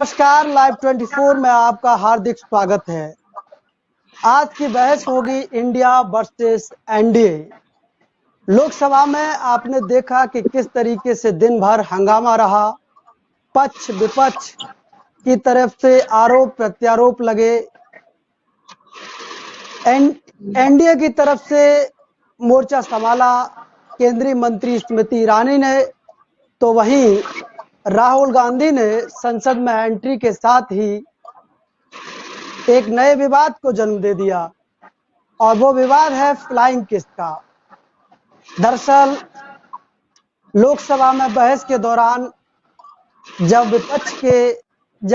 नमस्कार, लाइव 24 में आपका हार्दिक स्वागत है। आज की बहस होगी इंडिया वर्सेस एनडीए। लोकसभा में आपने देखा कि किस तरीके से दिन भर हंगामा रहा। पक्ष विपक्ष की तरफ से आरोप प्रत्यारोप लगे। एनडीए की तरफ से मोर्चा संभाला केंद्रीय मंत्री स्मृति ईरानी ने, तो वहीं राहुल गांधी ने संसद में एंट्री के साथ ही एक नए विवाद को जन्म दे दिया और वो विवाद है फ्लाइंग किस का। दरअसल लोकसभा में बहस के दौरान जब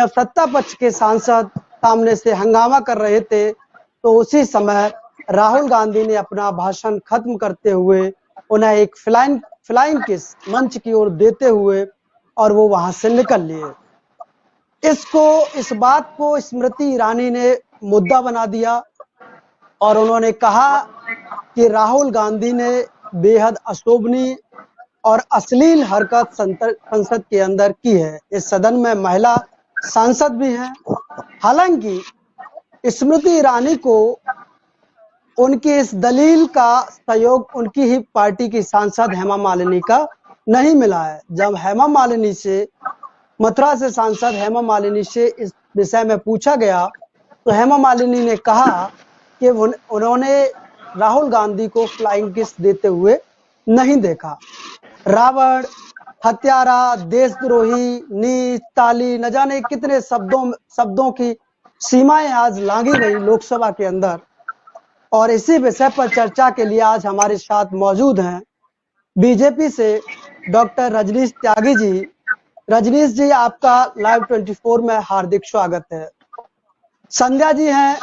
सत्ता पक्ष के सांसद सामने से हंगामा कर रहे थे, तो उसी समय राहुल गांधी ने अपना भाषण खत्म करते हुए उन्हें एक फ्लाइंग किस मंच की ओर देते हुए और वो वहां से निकल लिए। इस बात को स्मृति ईरानी ने मुद्दा बना दिया और उन्होंने कहा कि राहुल गांधी ने बेहद अशोभनीय और अश्लील हरकत संसद के अंदर की है। इस सदन में महिला सांसद भी हैं। हालांकि स्मृति ईरानी को उनकी इस दलील का सहयोग उनकी ही पार्टी की सांसद हेमा मालिनी का नहीं मिला है। जब मथुरा से सांसद हेमा मालिनी से इस विषय में पूछा गया, तो हेमा मालिनी ने कहा कि उन्होंने राहुल गांधी को फ्लाइंग किस देते हुए नहीं देखा। रावण, हत्यारा, देशद्रोही, नीच, ताली, न जाने कितने शब्दों की सीमाएं आज लांघी गई लोकसभा के अंदर। और इसी विषय पर चर्चा के लिए आज हमारे साथ मौजूद हैं बीजेपी से डॉक्टर रजनीश त्यागी जी। रजनीश जी, आपका लाइव 24 में हार्दिक स्वागत है। संध्या जी हैं,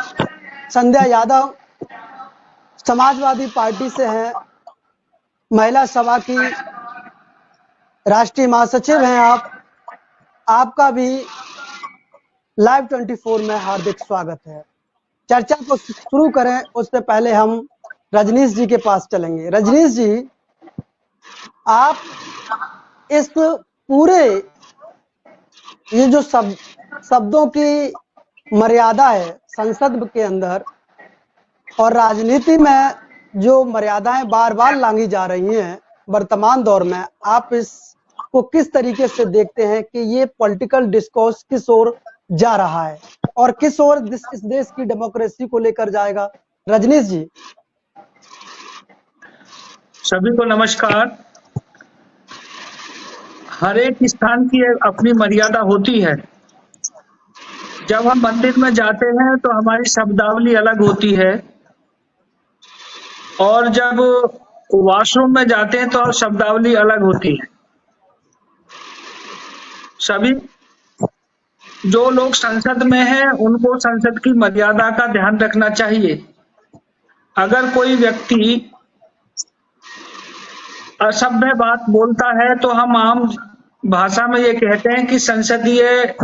संध्या यादव, समाजवादी पार्टी से हैं, महिला सभा की राष्ट्रीय महासचिव हैं आपका भी लाइव 24 में हार्दिक स्वागत है। चर्चा को शुरू करें उससे पहले हम रजनीश जी के पास चलेंगे। रजनीश जी, आप इस पूरे ये जो शब्दों की मर्यादा है संसद के अंदर और राजनीति में जो मर्यादाएं बार बार लांघी जा रही हैं वर्तमान दौर में, आप इसको किस तरीके से देखते हैं कि ये पॉलिटिकल डिस्कोर्स किस ओर जा रहा है और किस ओर इस देश की डेमोक्रेसी को लेकर जाएगा? रजनीश जी। सभी को नमस्कार। हर एक स्थान की अपनी मर्यादा होती है। जब हम मंदिर में जाते हैं तो हमारी शब्दावली अलग होती है और जब वॉशरूम में जाते हैं तो शब्दावली अलग होती है। सभी जो लोग संसद में हैं उनको संसद की मर्यादा का ध्यान रखना चाहिए। अगर कोई व्यक्ति असभ्य बात बोलता है तो हम आम भाषा में ये कहते हैं कि संसदीय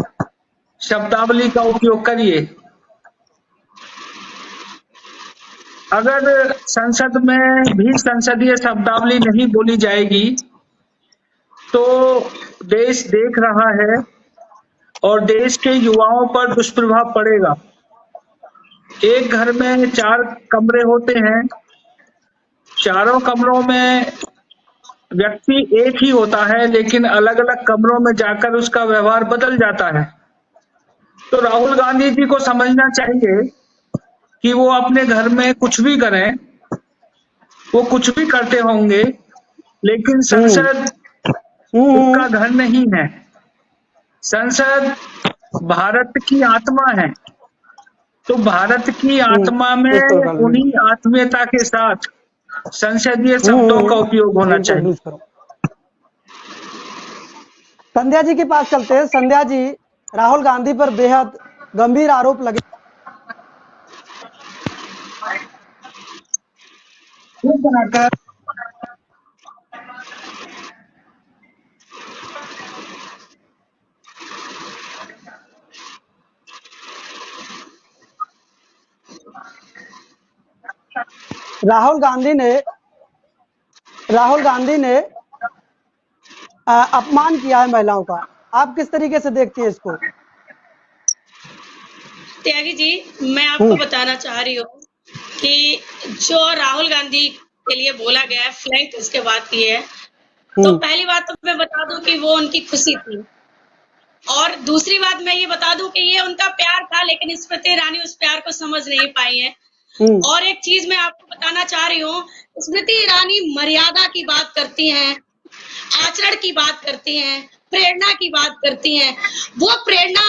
शब्दावली का उपयोग करिए। अगर संसद में भी संसदीय शब्दावली नहीं बोली जाएगी तो देश देख रहा है और देश के युवाओं पर दुष्प्रभाव पड़ेगा। एक घर में 4 कमरे होते हैं, चारों कमरों में व्यक्ति एक ही होता है, लेकिन अलग अलग कमरों में जाकर उसका व्यवहार बदल जाता है। तो राहुल गांधी जी को समझना चाहिए कि वो अपने घर में कुछ भी करें, वो कुछ भी करते होंगे, लेकिन संसद उनका घर नहीं है। संसद भारत की आत्मा है, तो भारत की आत्मा में उन्हीं आत्मीयता के साथ संसदीय शब्दों का उपयोग होना चाहिए। संध्या जी के पास चलते हैं। संध्या जी, राहुल गांधी पर बेहद गंभीर आरोप लगे। राहुल गांधी ने अपमान किया है महिलाओं का। आप किस तरीके से देखती हैं इसको? त्यागी जी, मैं आपको बताना चाह रही हूँ कि जो राहुल गांधी के लिए बोला गया है फ्लैंक इसके बात की है, तो पहली बात तो मैं बता दूं कि वो उनकी खुशी थी, और दूसरी बात मैं ये बता दूं कि ये उनका प्यार था, लेकिन स्मृति ईरानी उस प्यार को समझ नहीं पाई है। और एक चीज मैं आपको बताना चाह रही हूँ, स्मृति ईरानी मर्यादा की बात करती हैं, आचरण की बात करती हैं, प्रेरणा की बात करती हैं। वो प्रेरणा,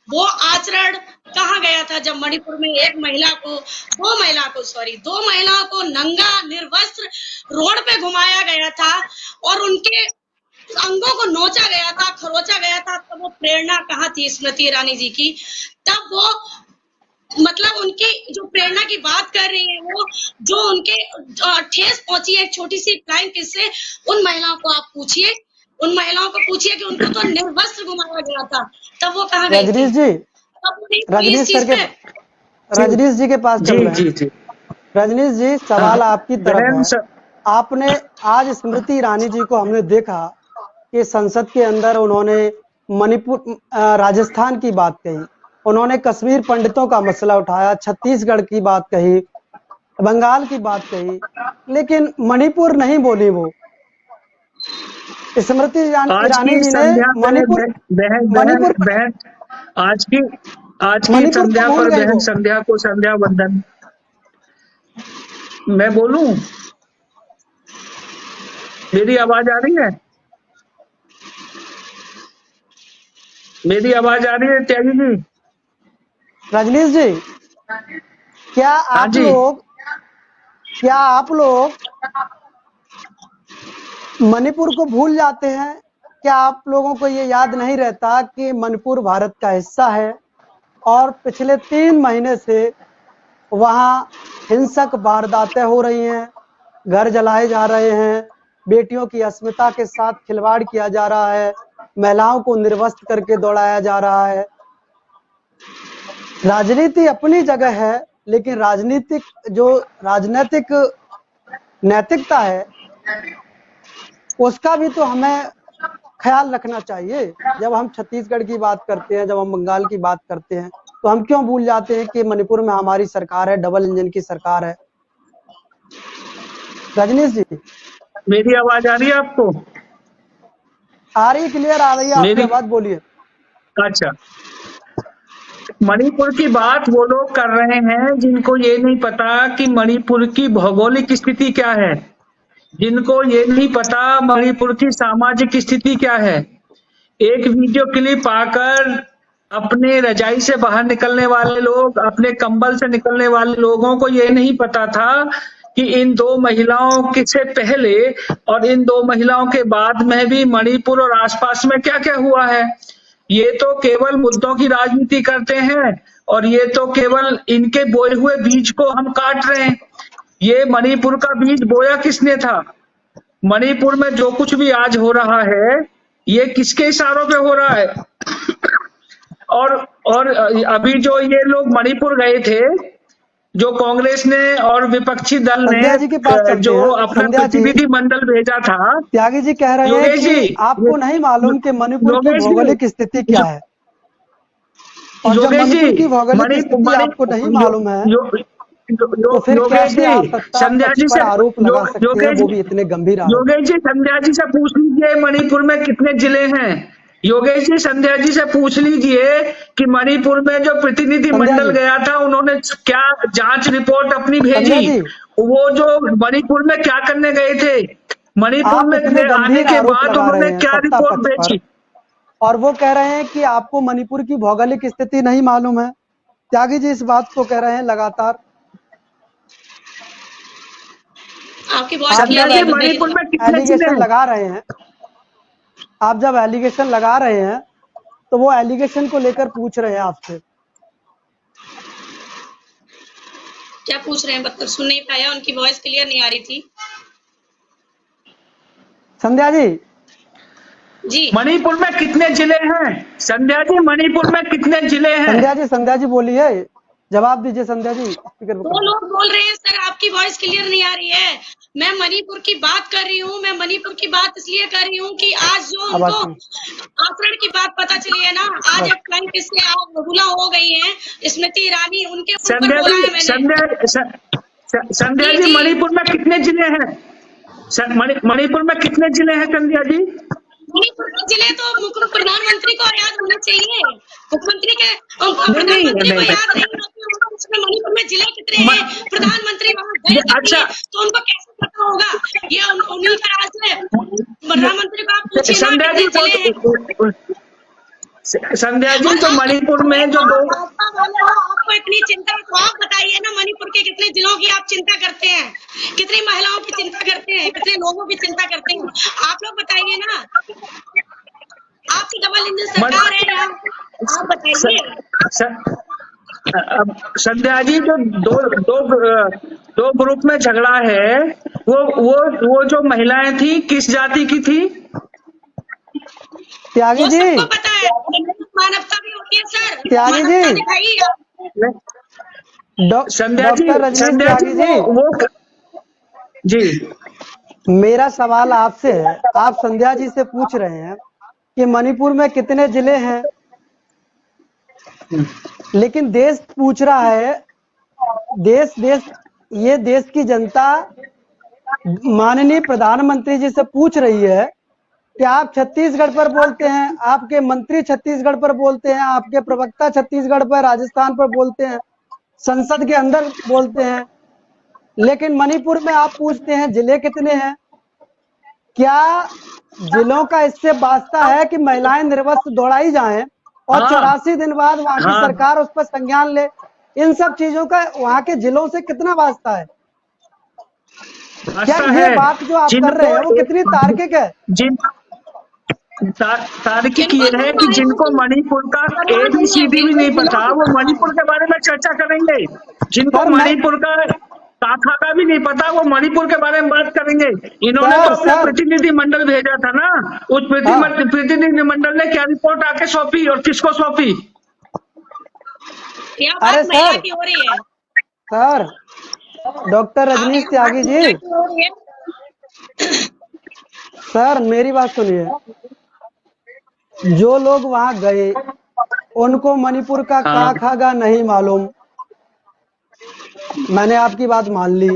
वो आचरण कहाँ गया था जब मणिपुर में दो महिलाओं को नंगा निर्वस्त्र रोड पे घुमाया गया था और उनके अंगों को नोचा गया था, खरोचा गया था, तब वो प्रेरणा कहाँ थी स्मृति ईरानी जी की? तब वो मतलब उनकी जो प्रेरणा की बात कर रही है, वो जो उनके ठेस पहुंची है एक छोटी सी फ्लाइंग किस से, उन महिलाओं को आप पूछिए, उन महिलाओं को पूछिए कि उनको तो निर्वस्त्र घुमाया गया था, तब वो कहाँ गई रजनीश थी? जी, रजनीश जी के पास चल रहे हैं। जी। रजनीश जी, सवाल आपकी तरफ है। आपने आज स्मृति ईरानी जी को हमने देखा कि संसद के अंदर उन्होंने मणिपुर, राजस्थान की बात कही, उन्होंने कश्मीर पंडितों का मसला उठाया, छत्तीसगढ़ की बात कही, बंगाल की बात कही, लेकिन मणिपुर नहीं बोली वो। स्मृति ईरानी जी ने मणिपुर आज की संध्या पर बहन संध्या को संध्या वंदन। मैं बोलूं, मेरी आवाज आ रही है? मेरी आवाज आ रही है त्यागी जी? रजनीश जी, क्या आप लोग मणिपुर को भूल जाते हैं? क्या आप लोगों को ये याद नहीं रहता कि मणिपुर भारत का हिस्सा है और पिछले 3 महीने से वहां हिंसक वारदातें हो रही हैं, घर जलाए जा रहे हैं, बेटियों की अस्मिता के साथ खिलवाड़ किया जा रहा है, महिलाओं को निर्वस्त्र करके दौड़ाया जा रहा है। राजनीति अपनी जगह है, लेकिन राजनीतिक नैतिकता है, उसका भी तो हमें ख्याल रखना चाहिए। जब हम छत्तीसगढ़ की बात करते हैं, जब हम बंगाल की बात करते हैं, तो हम क्यों भूल जाते हैं कि मणिपुर में हमारी सरकार है, डबल इंजन की सरकार है। रजनीश जी, मेरी आवाज आ रही है आपको? आ रही, क्लियर आ रही है आपकी आवाज, बोलिए। अच्छा, मणिपुर की बात वो लोग कर रहे हैं जिनको ये नहीं पता कि मणिपुर की भौगोलिक स्थिति क्या है, जिनको ये नहीं पता मणिपुर की सामाजिक स्थिति क्या है। एक वीडियो क्लिप आकर अपने रजाई से बाहर निकलने वाले लोग, अपने कंबल से निकलने वाले लोगों को ये नहीं पता था कि इन 2 महिलाओं के से पहले और इन 2 महिलाओं के बाद में भी मणिपुर और आसपास में क्या क्या हुआ है। ये तो केवल मुद्दों की राजनीति करते हैं और ये तो केवल इनके बोए हुए बीज को हम काट रहे हैं। ये मणिपुर का बीज बोया किसने था? मणिपुर में जो कुछ भी आज हो रहा है, ये किसके इशारों पे हो रहा है? और अभी जो ये लोग मणिपुर गए थे, जो कांग्रेस ने और विपक्षी दल ने जो अपना प्रतिनिधि मंडल भेजा था, त्यागी जी कह रहे हैं कि आपको नहीं मालूम कि मणिपुर की भौगोलिक स्थिति क्या है, और जब मणिपुर की भौगोलिक स्थिति आपको नहीं मालूम है, तो फिर कैसे आप संध्या जी से आरोप लगा सकते हैं, वो भी इतने गंभीर आरोप? योगेश जी, संध्या जी से पूछ लीजिए मणिपुर में कितने जिले हैं। योगेश जी, संध्या जी से पूछ लीजिए कि मणिपुर में जो प्रतिनिधि मंडल गया था, उन्होंने क्या जांच रिपोर्ट अपनी भेजी, वो जो मणिपुर में क्या करने गए थे, मणिपुर में आने के बाद उन्होंने क्या रिपोर्ट भेजी, और वो कह रहे हैं कि आपको मणिपुर की भौगोलिक स्थिति नहीं मालूम है। त्यागी जी इस बात को कह रहे हैं लगातार। मणिपुर में एलिगेशन लगा रहे हैं, आप जब एलिगेशन लगा रहे हैं तो वो एलिगेशन को लेकर पूछ रहे हैं आपसे। क्या पूछ रहे हैं? मतलब सुन नहीं पाया, उनकी वॉइस क्लियर नहीं आ रही थी। संध्या जी, मणिपुर में कितने जिले हैं? संध्या जी, मणिपुर में कितने जिले हैं? संध्या जी बोलिए, जवाब दीजिए संध्या जी। वो लोग बोल रहे हैं सर आपकी वॉइस क्लियर नहीं आ रही है, मैं मणिपुर की बात कर रही हूँ। मैं मणिपुर की बात इसलिए कर रही हूँ कि आज जो उनको आचरण की बात पता चली है ना, आज एक फ्लाइंग किस से आप बबूला हो गई हैं स्मृति ईरानी, उनके ऊपर बोला है मैंने। संध्या जी, मणिपुर में कितने जिले हैं? मणिपुर में कितने जिले हैं संध्या जी? मणिपुर के जिले तो प्रधानमंत्री को याद होने चाहिए, मुख्यमंत्री के प्रधानमंत्री को याद नहीं होता उसमें मणिपुर में जिले कितने हैं, प्रधानमंत्री वहाँ गए अच्छा, तो उनको कैसे पता होगा? ये उन्हीं का राज है। प्रधानमंत्री को आप पूछिए ना संध्या जी, कितने जिले हैं। संध्या जी, तो मणिपुर में जो आपको इतनी चिंता है तो आप बताइए ना, मणिपुर के कितने जिलों की आप चिंता करते हैं, कितनी महिलाओं की चिंता करते हैं, कितने लोगों की चिंता करते हैं, आप लोग बताइए ना। आपकी डबल इंजन सरकार है यहाँ, आप बताइए। संध्या जी, जो दो ग्रुप में झगड़ा है, वो जो महिलाएं थी किस जाति की थी? त्यागी जी, सबको पता है, मानवता भी होती है सर। त्यागी जी, संध्या जी, डॉक्टर रजनीश त्यागी जी, वो जी, मेरा सवाल आपसे है, आप संध्या जी से पूछ रहे हैं कि मणिपुर में कितने जिले हैं, लेकिन देश पूछ रहा है, ये देश की जनता माननीय प्रधानमंत्री जी से पूछ रही है कि आप छत्तीसगढ़ पर बोलते हैं, आपके मंत्री छत्तीसगढ़ पर बोलते हैं, आपके प्रवक्ता छत्तीसगढ़ पर, राजस्थान पर बोलते हैं, संसद के अंदर बोलते हैं, लेकिन मणिपुर में आप पूछते हैं जिले कितने हैं। क्या जिलों का इससे वास्ता है कि महिलाएं निर्वस्त्र दौड़ाई जाएं और 84 दिन बाद वहां की सरकार उस पर संज्ञान ले? इन सब चीजों का वहां के जिलों से कितना वास्ता है? क्या ये बात जो आप कर रहे हैं वो कितनी तार्किक है? तार्किक ये है कि जिनको मणिपुर का ABCD भी नहीं पता, वो मणिपुर के बारे में चर्चा करेंगे। जिनको मणिपुर का काखा का भी नहीं पता, वो मणिपुर के बारे में बात करेंगे। इन्होंने तो अपना प्रतिनिधि मंडल भेजा था ना, उस प्रतिनिधि मंडल ने क्या रिपोर्ट आके सौंपी और किसको सौंपी? अरे sir, doctor Rajneesh Tyagi ji, sir मेरी बात सुनिए। जो लोग वहां गए उनको मणिपुर का काखा नहीं मालूम, मैंने आपकी बात मान ली,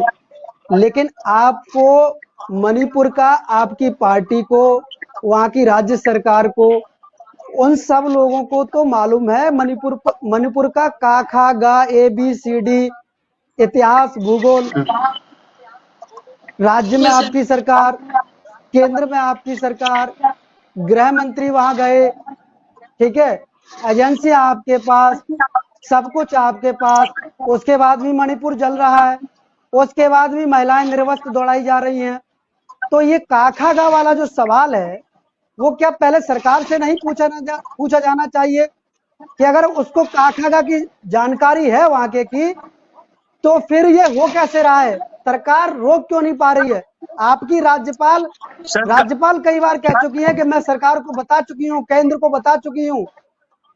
लेकिन आपको मणिपुर का, आपकी पार्टी को, वहां की राज्य सरकार को, उन सब लोगों को तो मालूम है मणिपुर का काखा गा ABCD, इतिहास, भूगोल। राज्य में आपकी सरकार, केंद्र में आपकी सरकार, गृह मंत्री वहां गए, ठीक है, एजेंसियां आपके पास, सब कुछ आपके पास, उसके बाद भी मणिपुर जल रहा है, उसके बाद भी महिलाएं निर्वस्त्र दौड़ाई जा रही हैं। तो ये काखागा वाला जो सवाल है वो क्या पहले सरकार से नहीं पूछा जाना चाहिए कि अगर उसको काखागा की जानकारी है वहां के की, तो फिर ये हो कैसे रहा है? सरकार रोक क्यों नहीं पा रही है? आपकी राज्यपाल कई बार कह चुकी है कि मैं सरकार को बता चुकी हूँ, केंद्र को बता चुकी हूँ,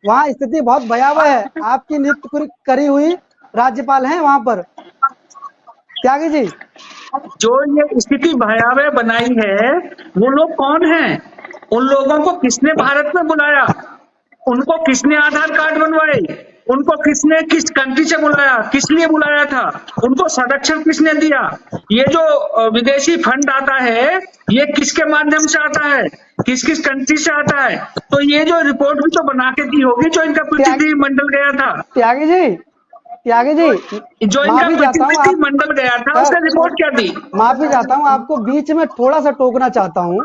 वहाँ स्थिति बहुत भयावह है। आपकी नियुक्त करी हुई राज्यपाल हैं वहां पर। त्यागी जी, जो ये स्थिति भयावह बनाई है वो लोग कौन हैं? उन लोगों को किसने भारत में बुलाया? उनको किसने आधार कार्ड बनवाए? उनको किसने किस कंट्री से बुलाया? किस लिए बुलाया था? उनको संरक्षण किसने दिया? ये जो विदेशी फंड आता है ये किसके माध्यम से आता है? किस किस कंट्री से आता है? तो ये जो रिपोर्ट भी तो बना के दी होगी जो इनका प्रतिनिधि मंडल गया था। त्यागी जी, जो इनका प्रतिनिधि मंडल गया था उसने रिपोर्ट क्या दी? माफी चाहता हूँ, आपको बीच में थोड़ा सा टोकना चाहता हूँ।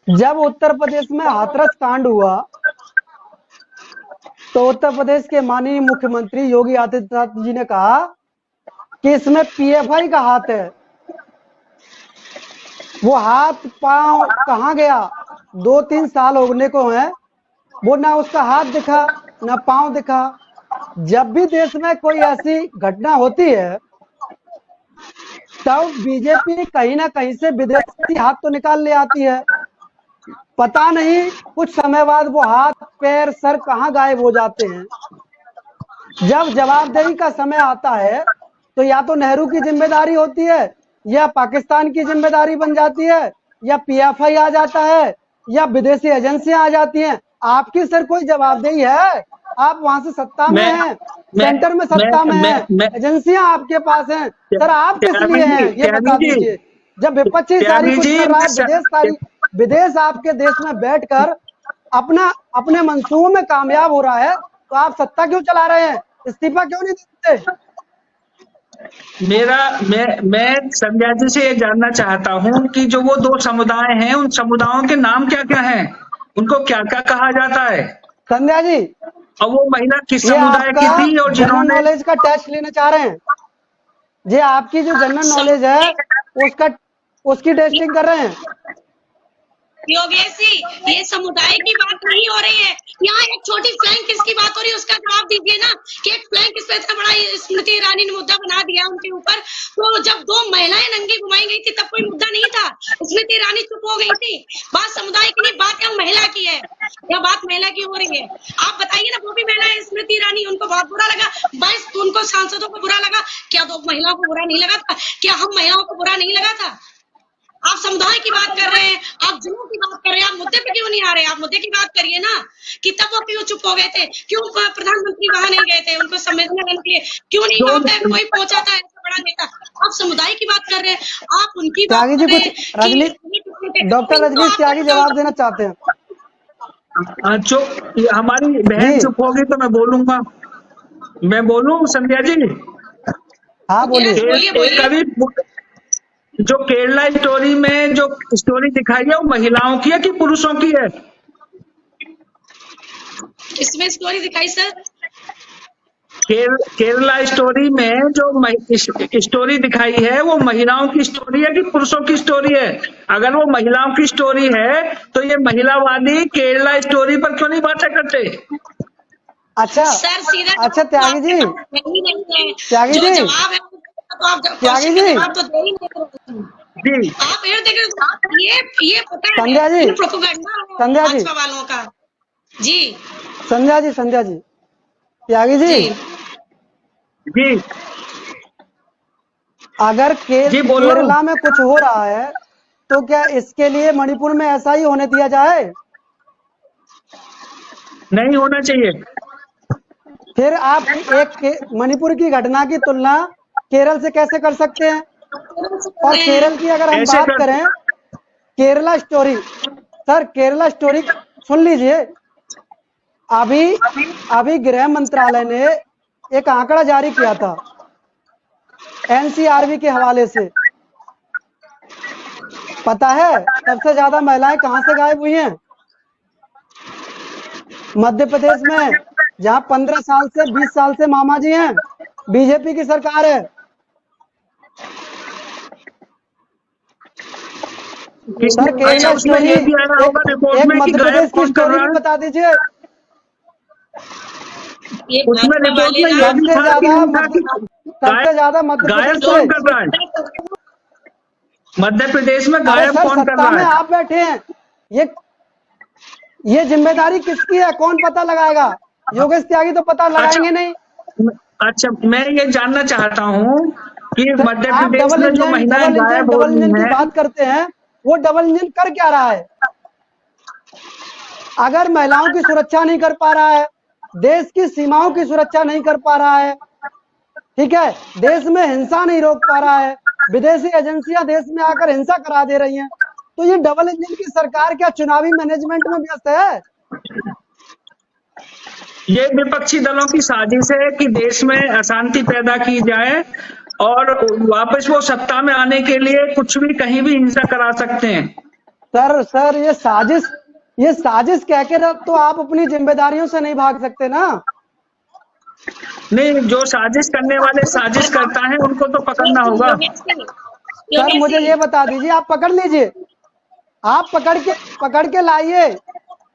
जब उत्तर प्रदेश में हाथरस कांड हुआ तो उत्तर प्रदेश के माननीय मुख्यमंत्री योगी आदित्यनाथ जी ने कहा कि इसमें PFI का हाथ है। वो हाथ पांव कहाँ गया? 2-3 साल होने को हैं, वो ना उसका हाथ दिखा ना पांव दिखा। जब भी देश में कोई ऐसी घटना होती है तब बीजेपी कहीं ना कहीं से विदेशी हाथ तो निकाल ले आती है। पता नहीं कुछ समय बाद वो हाथ, पैर, सर कहाँ गायब हो जाते हैं। जब जवाबदेही का समय आता है तो या तो नेहरू की जिम्मेदारी होती है, या पाकिस्तान की जिम्मेदारी बन जाती है, या पीएफआई आ जाता है, या विदेशी एजेंसियां आ जाती हैं। आपकी सर कोई जवाबदेही है? आप वहां से सत्ता में हैं, सेंटर में सत्ता में हैं, एजेंसियां आपके पास हैं, सर आप किस लिए हैं ये बता दीजिए। जब विपक्षी सारी कुछ कर रहा है, विदेश आपके देश में बैठकर अपने मंसूबों में कामयाब हो रहा है, तो आप सत्ता क्यों चला रहे हैं? इस्तीफा क्यों नहीं देते? मैं संध्या जी से ये जानना चाहता हूँ कि जो वो दो समुदाय हैं, उन समुदायों के नाम क्या क्या हैं, उनको क्या क्या कहा जाता है? संध्या जी, और वो महिला किस समुदाय की थी और जनरल नॉलेज का टेस्ट लेना चाह रहे हैं? ये आपकी जो जनरल नॉलेज है उसकी टेस्टिंग कर रहे हैं? योगेश जी, ये समुदाय की बात नहीं हो रही है, यहाँ एक छोटी फ्लैंक किसकी बात हो रही है उसका जवाब दीजिए ना, कि एक फ्लैंक इस पे इतना बड़ा स्मृति ईरानी ने मुद्दा बना दिया उनके ऊपर। तो जब दो महिलाएं नंगी घुमाई गई थी तब कोई मुद्दा नहीं था, स्मृति ईरानी चुप हो गई थी। बात समुदाय की नहीं, बात यहाँ महिला की है, यह बात महिला की हो रही है। आप बताइए ना, वो भी महिला है स्मृति ईरानी, उनको बहुत बुरा लगा, 22 उनको सांसदों को बुरा लगा, क्या दो महिलाओं को बुरा नहीं लगा था? क्या हम महिलाओं को बुरा नहीं लगा था? आप समुदाय की बात कर रहे हैं, आप जिलों की बात कर रहे हैं, आप मुद्दे पे क्यों नहीं आ रहे? आप मुद्दे की बात करिए ना, कि तब वो क्यों चुप हो गए थे, क्यों प्रधानमंत्री वहां नहीं गए थे, उनको संवेदना करनी है, क्यों नहीं वहां पे कोई पहुंचा था ऐसा बड़ा नेता? आप समुदाय की बात कर रहे हैं, आप उनकी बात त्यागी जी कर रहे हैं कुछ डॉक्टर रजनीश त्यागी जवाब देना चाहते हैं। जो हमारी बहन चुप होगी तो मैं बोलूंगा, मैं बोलूं संध्या जी? हाँ बोलिए। कभी जो केरला स्टोरी में जो स्टोरी दिखाई है वो महिलाओं की है कि पुरुषों की है? किसमें स्टोरी दिखाई सर? केरला स्टोरी में जो स्टोरी दिखाई है वो महिलाओं की स्टोरी है कि पुरुषों की स्टोरी है? अगर वो महिलाओं की स्टोरी है तो ये महिलावादी केरला स्टोरी पर क्यों नहीं बातें करते? अच्छा सर, सीधा अच्छा त्यागी जी, त्यागी जी, त्यागी जी, आप ये पता है संध्या जी, संध्या जी वालों का जी, संध्या जी, त्यागी जी, जी अगर केरला में कुछ हो रहा है तो क्या इसके लिए मणिपुर में ऐसा ही होने दिया जाए? नहीं होना चाहिए। फिर आप एक मणिपुर की घटना की तुलना केरल से कैसे कर सकते हैं? और केरल की अगर हम बात करें, Kerala story, sir Kerala story सुन लीजिए। अभी गृह मंत्रालय ने एक आंकड़ा जारी किया था एनसीआरबी के हवाले से। पता है सबसे ज्यादा महिलाएं कहां से गायब हुई हैं? मध्य प्रदेश में, जहां 15 साल से 20 साल से मामा जी हैं, बीजेपी की सरकार है। सर केरला स्टोरी एक मध्य प्रदेश की स्टोरी भी बता दीजिए। सबसे ज्यादा मध्य प्रदेश में गायब कौन कर रहा है? आप बैठे हैं, ये जिम्मेदारी किसकी है? कौन पता लगाएगा? योगेश त्यागी तो पता लगाएंगे नहीं। अच्छा, मैं ये जानना चाहता हूँ कि मध्य प्रदेश में जो महिलाएं गायब हो रही हैं, की बात करते हैं, वो डबल इंजन कर क्या रहा है? अगर महिलाओं की सुरक्षा नहीं कर पा रहा है, देश की सीमाओं की सुरक्षा नहीं कर पा रहा है, ठीक है, देश में हिंसा नहीं रोक पा रहा है, विदेशी एजेंसियां देश में आकर हिंसा करा दे रही हैं, तो ये डबल इंजन की सरकार क्या चुनावी मैनेजमेंट में व्यस्त है? ये विपक्षी दलों की साजिश है कि देश में अशांति पैदा की जाए और वापस वो सत्ता में आने के लिए कुछ भी कहीं भी हिंसा करा सकते हैं। सर ये साजिश कह के तो आप अपनी जिम्मेदारियों से नहीं भाग सकते ना। नहीं, जो साजिश करने वाले साजिश करता है उनको तो पकड़ना होगा। सर मुझे ये बता दीजिए, आप पकड़ लीजिए, आप पकड़ के लाइए,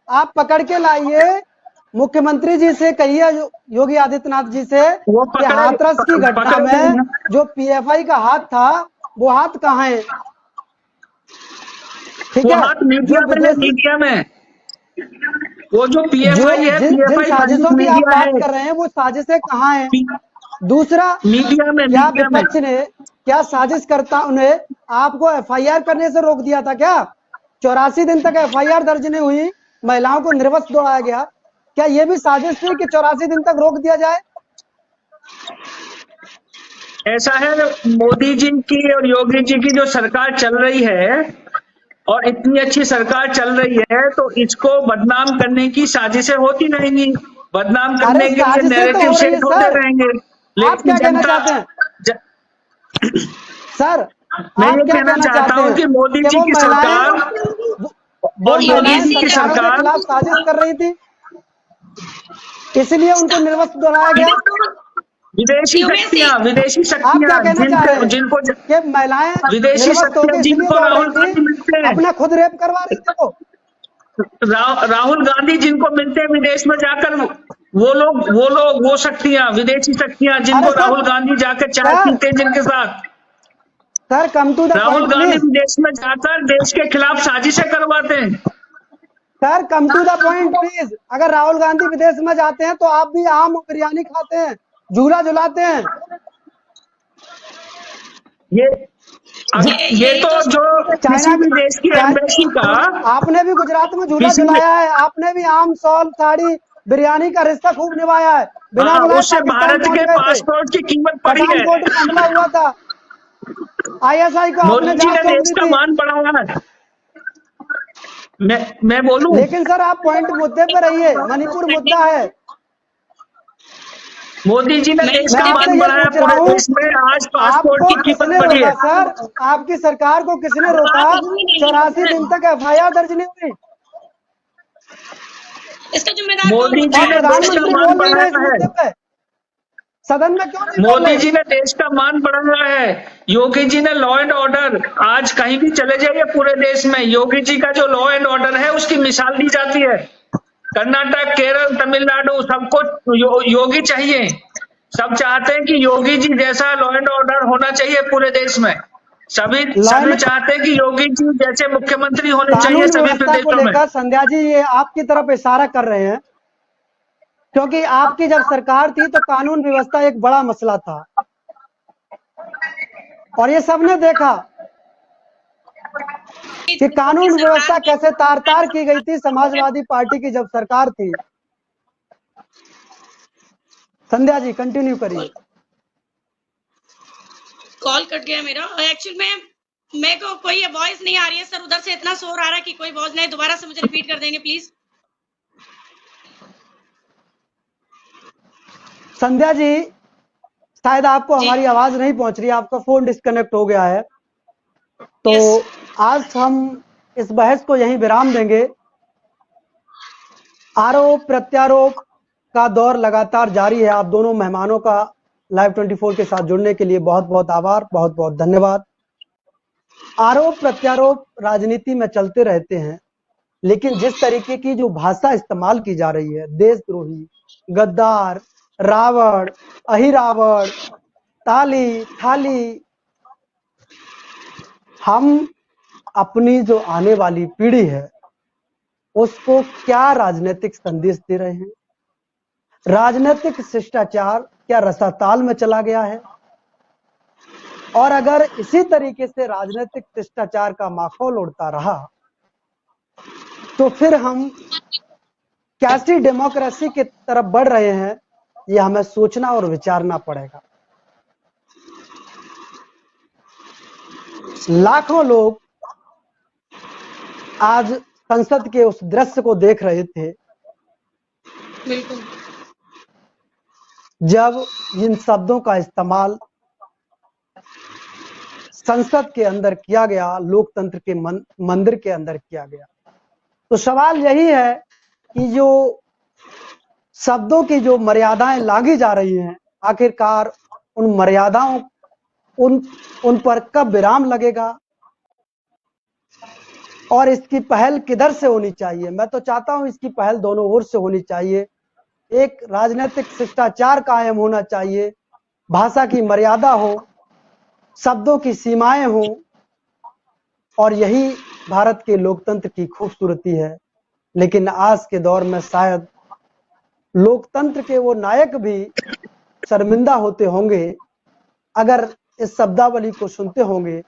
आप पकड़ के लाइए, मुख्यमंत्री जी से कहिए, योगी आदित्यनाथ जी से, कि हाथरस की घटना में जो पीएफआई का हाथ था वो हाथ कहाँ है? ठीक है, मीडिया में वो जो पीएफआई है, जिन साजिशों की आप बात कर रहे हैं वो साजिशें कहाँ हैं? दूसरा, मीडिया में क्या विपक्ष ने क्या साजिश करता उन्हें आपको एफआईआर करने से रोक दिया था क्या? 84 दिन तक एफआईआर दर्ज नहीं हुई, महिलाओं को निर्वस्त्र दौड़ाया गया, क्या ये भी साजिश थी कि 84 दिन तक रोक दिया जाए? ऐसा है, मोदी जी की और योगी जी की जो सरकार चल रही है और इतनी अच्छी सरकार चल रही है, तो इसको बदनाम करने की साजिशें होती रहेंगी, बदनाम करने के लिए साजिशें तो नैरेटिव हो रही है सेट होते सर। रहेंगे। आप लेकिन क्या कहना जनता चाहते हैं सर? मैं आप ये क्या कहना कहना चाहता चाहते हूं हैं कि मोदी कि जी वो की महिलाएं सरकार और महिलाएं योगी जी की सरकारों के सरकार खिलाफ साजिश कर रही थी, इसलिए उनको निर्वस्त्र दौड़ाया गया? विदेशी आप शक्तियां क्या कहना चाह रहे हैं जिनको कि महिलाएं विदेशी निर्वस्त्र होकर शक्तियां इसलिए जिनको दौड़ रही राहुल गांधी थी, मिलते हैं, अपना खुद रेप करवा रही थी वो? राहुल गांधी जिनको मिलते हैं विदेश में जाकर, वो शक्तियां, विदेशी शक्तियां अरे जिनको राहुल गांधी जाकर चाय पीते हैं, जिनके साथ sir come to the Rahul point Gandhi please. विदेश में जाकर देश के खिलाफ साजिशें करवाते हैं। Sir come to the point please. अगर राहुल गांधी विदेश में जाते हैं तो आप भी आम और बिरयानी खाते हैं, झूला झुलाते हैं। ये तो जो किसी भी देश की एम्बेसी का, आपने भी गुजरात में झूला किसी झुलाया है, आपने भी आम सॉल साड़ी बिरयानी का रिश्ता खूब निभाया है, बिना बुलाए उससे पाकिस्तान भारत पहुंच के गए थे, पासपोर्ट की कीमत बढ़ी है। पठानकोट में हमला हुआ था, आईएसआई को आपने मोदी जी जांच ने सौंप देश दी का थी। मान बढ़ाया है। मैं बोलूं, लेकिन सर आप पॉइंट मुद्दे पे रहिए, मणिपुर मुद्दा है। मोदी जी ने देश मैं का आपसे मान ये बढ़ाया पूछ रहा पूरे हूँ, देश में, आज पासपोर्ट आपको की कीमत किसने बढ़ी रोका है। सर? आपकी सरकार को किसने रोका? 84 दिन तक एफआईआर दर्ज नहीं हुई, इसका जिम्मेदार मोदी कौन जी और ने देश का प्रधानमंत्री मान बोल नहीं रहे इस बढ़ाया मुद्दे है। पे, सदन में क्यों नहीं बोल मोदी रहे? जी ने देश का मान बढ़ाया है। योगी जी ने लॉ एंड ऑर्डर, आज कहीं भी चले जाइए पूरे देश में, योगी जी का जो लॉ एंड ऑर्डर है उसकी मिसाल दी जाती है। कर्नाटक, केरल, तमिलनाडु, सबको योगी चाहिए। सब चाहते हैं कि योगी जी जैसा लॉ एंड ऑर्डर होना चाहिए पूरे देश में। सभी चाहते हैं कि योगी जी जैसे मुख्यमंत्री होने चाहिए कानून सभी व्यवस्था को प्रदेशों में। लेकर संध्या जी ये आपकी तरफ इशारा कर रहे हैं, क्योंकि आपकी जब सरकार थी तो कानून व्यवस्था एक बड़ा मसला था और ये सबने देखा कि कानून व्यवस्था कैसे तार तार की गई थी समाजवादी पार्टी की जब सरकार थी। संध्या जी कंटिन्यू करिए। कॉल कट गया मेरा। एक्चुअली में मेरे को कोई वॉइस नहीं आ रही है सर, उधर से इतना शोर आ रहा है कि कोई वॉइस नहीं। दोबारा से मुझे रिपीट कर देंगे प्लीज। संध्या जी शायद आपको हमारी आवाज नहीं पहुंच रही है, आपका फोन डिस्कनेक्ट हो गया है, तो आज हम इस बहस को यहीं विराम देंगे। आरोप प्रत्यारोप का दौर लगातार जारी है। आप दोनों मेहमानों का लाइव 24 के साथ जुड़ने के लिए बहुत बहुत आभार, बहुत बहुत धन्यवाद। आरोप प्रत्यारोप राजनीति में चलते रहते हैं, लेकिन जिस तरीके की जो भाषा इस्तेमाल की जा रही है, देशद्रोही, गद्दार, रावण, अहिरावण, ताली थाली, हम अपनी जो आने वाली पीढ़ी है उसको क्या राजनीतिक संदेश दे रहे हैं? राजनीतिक शिष्टाचार क्या रसाताल में चला गया है? और अगर इसी तरीके से राजनीतिक शिष्टाचार का माहौल उड़ता रहा तो फिर हम कैसी डेमोक्रेसी की तरफ बढ़ रहे हैं, यह हमें सोचना और विचारना पड़ेगा। लाखों लोग आज संसद के उस दृश्य को देख रहे थे बिल्कुल, जब इन शब्दों का इस्तेमाल संसद के अंदर किया गया, लोकतंत्र के मंदिर के अंदर किया गया। तो सवाल यही है कि जो शब्दों की जो मर्यादाएं लागी जा रही हैं, आखिरकार उन मर्यादाओं उन पर कब विराम लगेगा और इसकी पहल किधर से होनी चाहिए? मैं तो चाहता हूं इसकी पहल दोनों ओर से होनी चाहिए। एक राजनीतिक शिष्टाचार कायम होना चाहिए, भाषा की मर्यादा हो, शब्दों की सीमाएं हो, और यही भारत के लोकतंत्र की खूबसूरती है। लेकिन आज के दौर में शायद लोकतंत्र के वो नायक भी शर्मिंदा होते होंगे अगर इस शब्दावली को सुनते होंगे।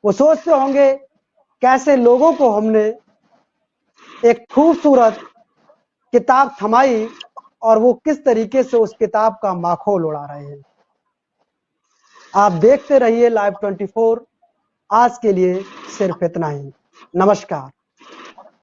वो सोचते होंगे कैसे लोगों को हमने एक खूबसूरत किताब थमाई और वो किस तरीके से उस किताब का माखौल उड़ा रहे हैं। आप देखते रहिए Live 24। आज के लिए सिर्फ इतना ही। नमस्कार।